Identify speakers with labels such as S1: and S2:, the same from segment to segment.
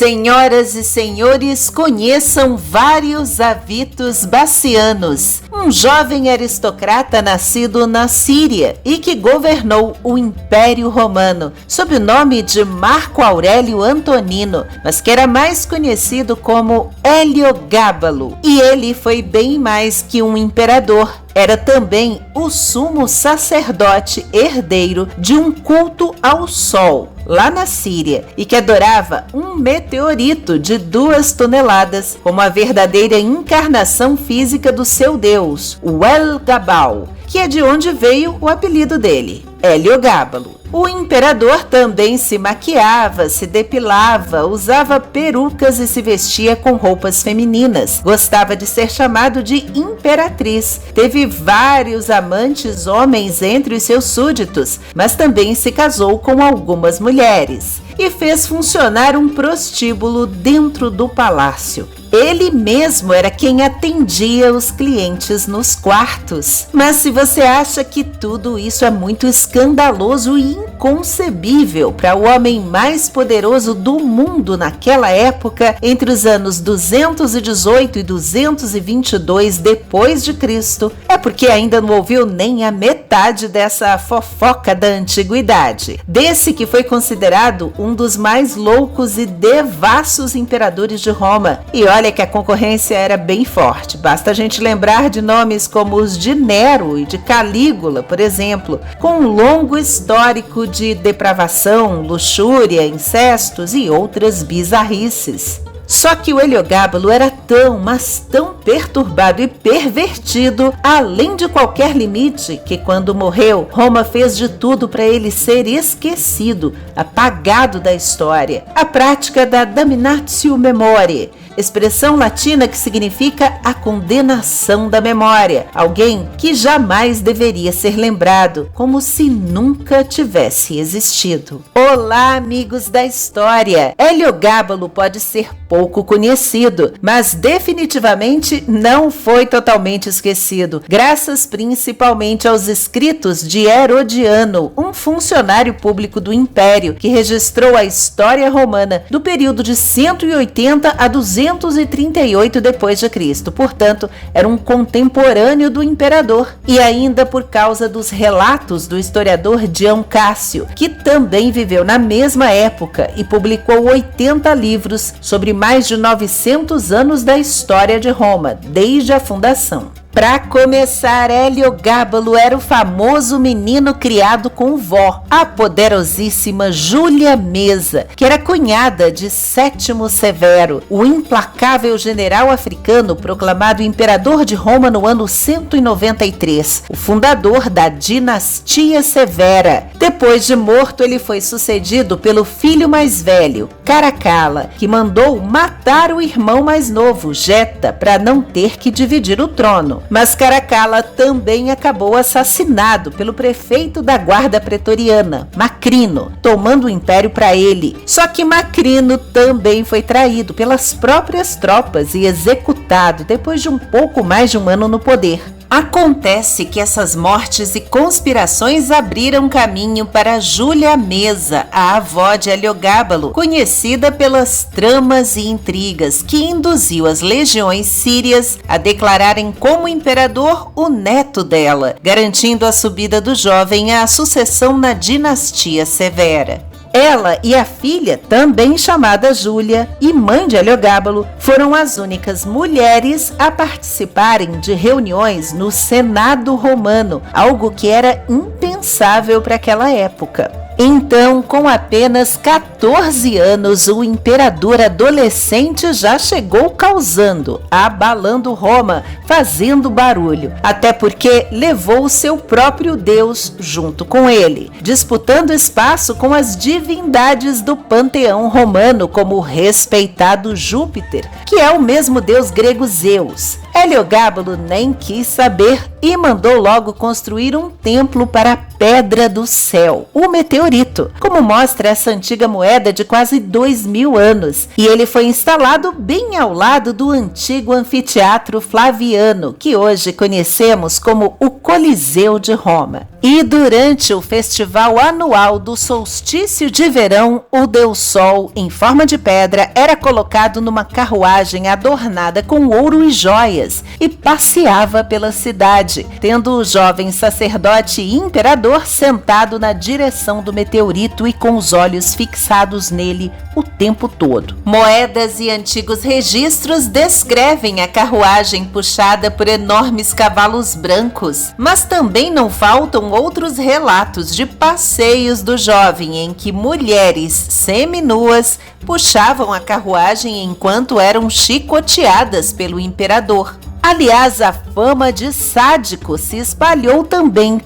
S1: Senhoras e senhores, conheçam Vários Avitus Bassianus, um jovem aristocrata nascido na Síria e que governou o Império Romano sob o nome de Marco Aurélio Antonino, mas que era mais conhecido como Heliogábalo. E ele foi bem mais que um imperador. Era também o sumo sacerdote herdeiro de um culto ao sol, lá na Síria, e que adorava um meteorito de 2 toneladas como a verdadeira encarnação física do seu deus, o El-Gabal, que é de onde veio o apelido dele, Heliogábalo. O imperador também se maquiava, se depilava, usava perucas e se vestia com roupas femininas. Gostava de ser chamado de imperatriz. Teve vários amantes homens entre os seus súditos, mas também se casou com algumas mulheres e fez funcionar um prostíbulo dentro do palácio. Ele mesmo era quem atendia os clientes nos quartos. Mas se você acha que tudo isso é muito escandaloso e inconcebível para o homem mais poderoso do mundo naquela época, entre os anos 218 e 222 depois de Cristo, é porque ainda não ouviu nem a metade dessa fofoca da antiguidade, desse que foi considerado um dos mais loucos e devassos imperadores de Roma. E olha que a concorrência era bem forte, basta a gente lembrar de nomes como os de Nero e de Calígula, por exemplo, com um longo histórico de depravação, luxúria, incestos e outras bizarrices. Só que o Heliogábalo era tão, mas tão perturbado e pervertido, além de qualquer limite, que quando morreu, Roma fez de tudo para ele ser esquecido, apagado da história. A prática da damnatio memoriae, expressão latina que significa a condenação da memória, alguém que jamais deveria ser lembrado, como se nunca tivesse existido. Olá, amigos da história! Heliogábalo pode ser pouco conhecido, mas definitivamente não foi totalmente esquecido, graças principalmente aos escritos de Herodiano, um funcionário público do Império que registrou a história romana do período de 180 a 238 depois de Cristo. Portanto, era um contemporâneo do imperador, e ainda por causa dos relatos do historiador Dião Cássio, que também viveu na mesma época e publicou 80 livros sobre mais de 900 anos da história de Roma, desde a fundação. Para começar, Heliogábalo era o famoso menino criado com vó, a poderosíssima Júlia Mesa, que era cunhada de Sétimo Severo, o implacável general africano proclamado imperador de Roma no ano 193, o fundador da dinastia Severa. Depois de morto, ele foi sucedido pelo filho mais velho, Caracalla, que mandou matar o irmão mais novo, Geta, para não ter que dividir o trono. Mas Caracalla também acabou assassinado pelo prefeito da guarda pretoriana, Macrino, tomando o império para ele. Só que Macrino também foi traído pelas próprias tropas e executado depois de um pouco mais de um ano no poder. Acontece que essas mortes e conspirações abriram caminho para Júlia Mesa, a avó de Heliogábalo, conhecida pelas tramas e intrigas que induziu as legiões sírias a declararem como imperador o neto dela, garantindo a subida do jovem à sucessão na dinastia Severa. Ela e a filha, também chamada Júlia, e mãe de Heliogábalo, foram as únicas mulheres a participarem de reuniões no Senado Romano, algo que era impensável para aquela época. Então, com apenas 14 anos, o imperador adolescente já chegou causando, abalando Roma, fazendo barulho, até porque levou o seu próprio deus junto com ele, disputando espaço com as divindades do panteão romano, como o respeitado Júpiter, que é o mesmo deus grego Zeus. Heliogábalo nem quis saber e mandou logo construir um templo para a Pedra do Céu, o meteorito, como mostra essa antiga moeda de quase 2000 anos. E ele foi instalado bem ao lado do antigo anfiteatro Flaviano, que hoje conhecemos como o Coliseu de Roma. E durante o festival anual do solstício de verão, o Deus Sol, em forma de pedra, era colocado numa carruagem adornada com ouro e joias e passeava pela cidade, tendo o jovem sacerdote e imperador sentado na direção do meteorito e com os olhos fixados nele o tempo todo. Moedas e antigos registros descrevem a carruagem puxada por enormes cavalos brancos, mas também não faltam outros relatos de passeios do jovem em que mulheres seminuas puxavam a carruagem enquanto eram chicoteadas pelo imperador. Aliás, a fama de sádico se espalhou também,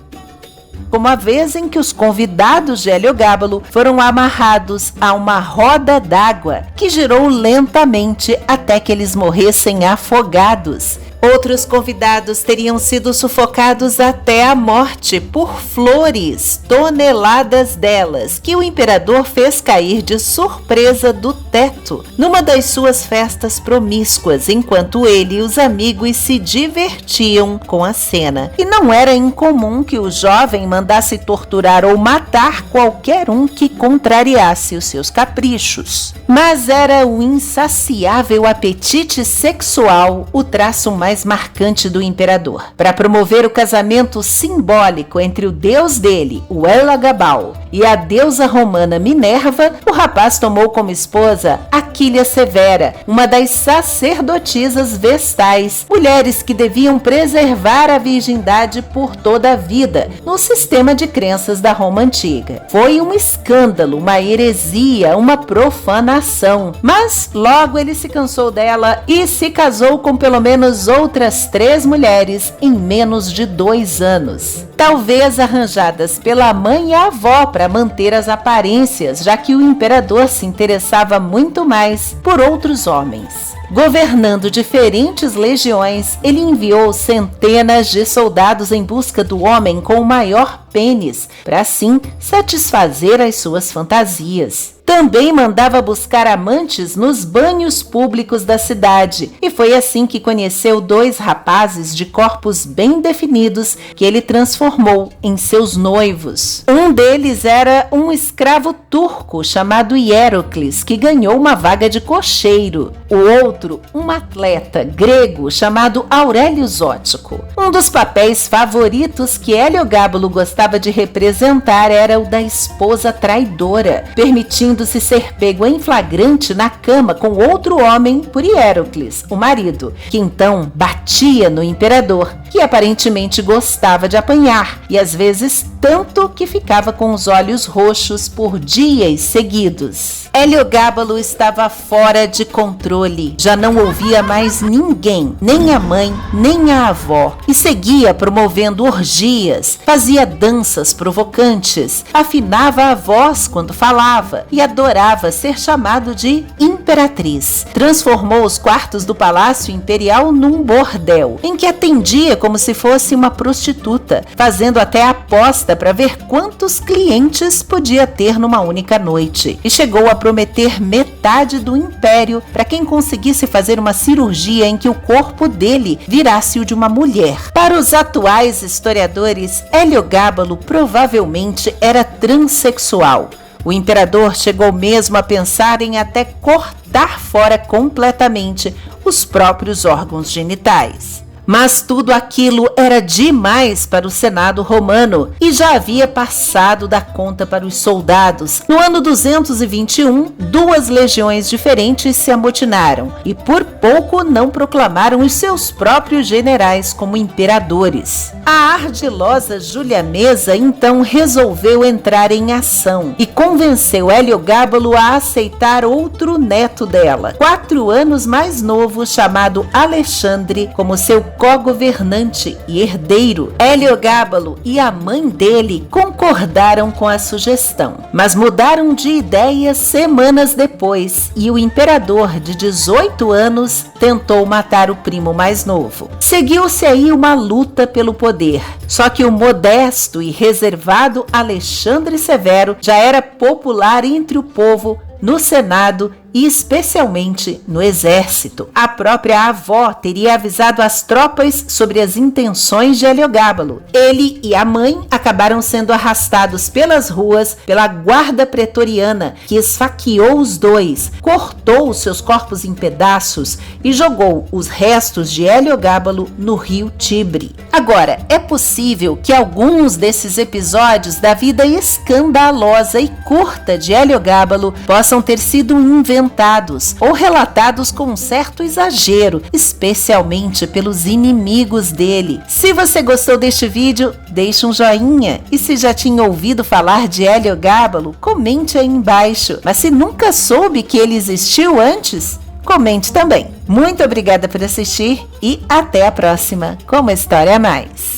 S1: como a vez em que os convidados de Heliogábalo foram amarrados a uma roda d'água que girou lentamente até que eles morressem afogados. Outros convidados teriam sido sufocados até a morte por flores, toneladas delas, que o imperador fez cair de surpresa do teto, numa das suas festas promíscuas, enquanto ele e os amigos se divertiam com a cena. E não era incomum que o jovem mandasse torturar ou matar qualquer um que contrariasse os seus caprichos. Mas era o insaciável apetite sexual o traço mais marcante do imperador. Para promover o casamento simbólico entre o deus dele, o Heliogábalo, e a deusa romana Minerva, o rapaz tomou como esposa Aquília Severa, uma das sacerdotisas vestais, mulheres que deviam preservar a virgindade por toda a vida, no sistema de crenças da Roma antiga. Foi um escândalo, uma heresia, uma profanação, mas logo ele se cansou dela e se casou com pelo menos outras 3 mulheres em menos de 2 anos. Talvez arranjadas pela mãe e a avó para manter as aparências, já que o imperador se interessava muito mais por outros homens. Governando diferentes legiões, ele enviou centenas de soldados em busca do homem com o maior pênis, para assim satisfazer as suas fantasias. Também mandava buscar amantes nos banhos públicos da cidade, e foi assim que conheceu 2 rapazes de corpos bem definidos que ele transformou em seus noivos. Um deles era um escravo turco chamado Hierocles, que ganhou uma vaga de cocheiro. O outro, um atleta grego chamado Aurélio Zótico. Um dos papéis favoritos que Heliogábalo gostava de representar era o da esposa traidora, permitindo-se ser pego em flagrante na cama com outro homem por Hierocles, o marido, que então batia no imperador, que aparentemente gostava de apanhar, e às vezes tanto que ficava com os olhos roxos por dias seguidos. Heliogábalo estava fora de controle, já não ouvia mais ninguém, nem a mãe, nem a avó, e seguia promovendo orgias, fazia danças provocantes, afinava a voz quando falava e adorava ser chamado de imperatriz. Transformou os quartos do Palácio Imperial num bordel, em que atendia como se fosse uma prostituta, fazendo até aposta para ver quantos clientes podia ter numa única noite, e chegou a prometer metade do império para quem conseguisse fazer uma cirurgia em que o corpo dele virasse o de uma mulher. Para os atuais historiadores, Heliogábalo provavelmente era transexual. O imperador chegou mesmo a pensar em até cortar fora completamente os próprios órgãos genitais. Mas tudo aquilo era demais para o Senado romano e já havia passado da conta para os soldados. No ano 221, 2 legiões diferentes se amotinaram e por pouco não proclamaram os seus próprios generais como imperadores. A ardilosa Julianesa então resolveu entrar em ação e convenceu Heliogábalo a aceitar outro neto dela, 4 anos mais novo, chamado Alexandre, como seu co-governante e herdeiro. Heliogábalo e a mãe dele concordaram com a sugestão, mas mudaram de ideia semanas depois e o imperador de 18 anos tentou matar o primo mais novo. Seguiu-se aí uma luta pelo poder, só que o modesto e reservado Alexandre Severo já era popular entre o povo, no Senado e especialmente no exército. A própria avó teria avisado as tropas sobre as intenções de Heliogábalo. Ele e a mãe acabaram sendo arrastados pelas ruas pela guarda pretoriana, que esfaqueou os dois, cortou os seus corpos em pedaços e jogou os restos de Heliogábalo no rio Tibre. Agora, é possível que alguns desses episódios da vida escandalosa e curta de Heliogábalo possam ter sido inventados ou relatados com um certo exagero, especialmente pelos inimigos dele. Se você gostou deste vídeo, deixe um joinha, e se já tinha ouvido falar de Heliogábalo, comente aí embaixo. Mas se nunca soube que ele existiu antes, comente também. Muito obrigada por assistir e até a próxima com uma história a mais.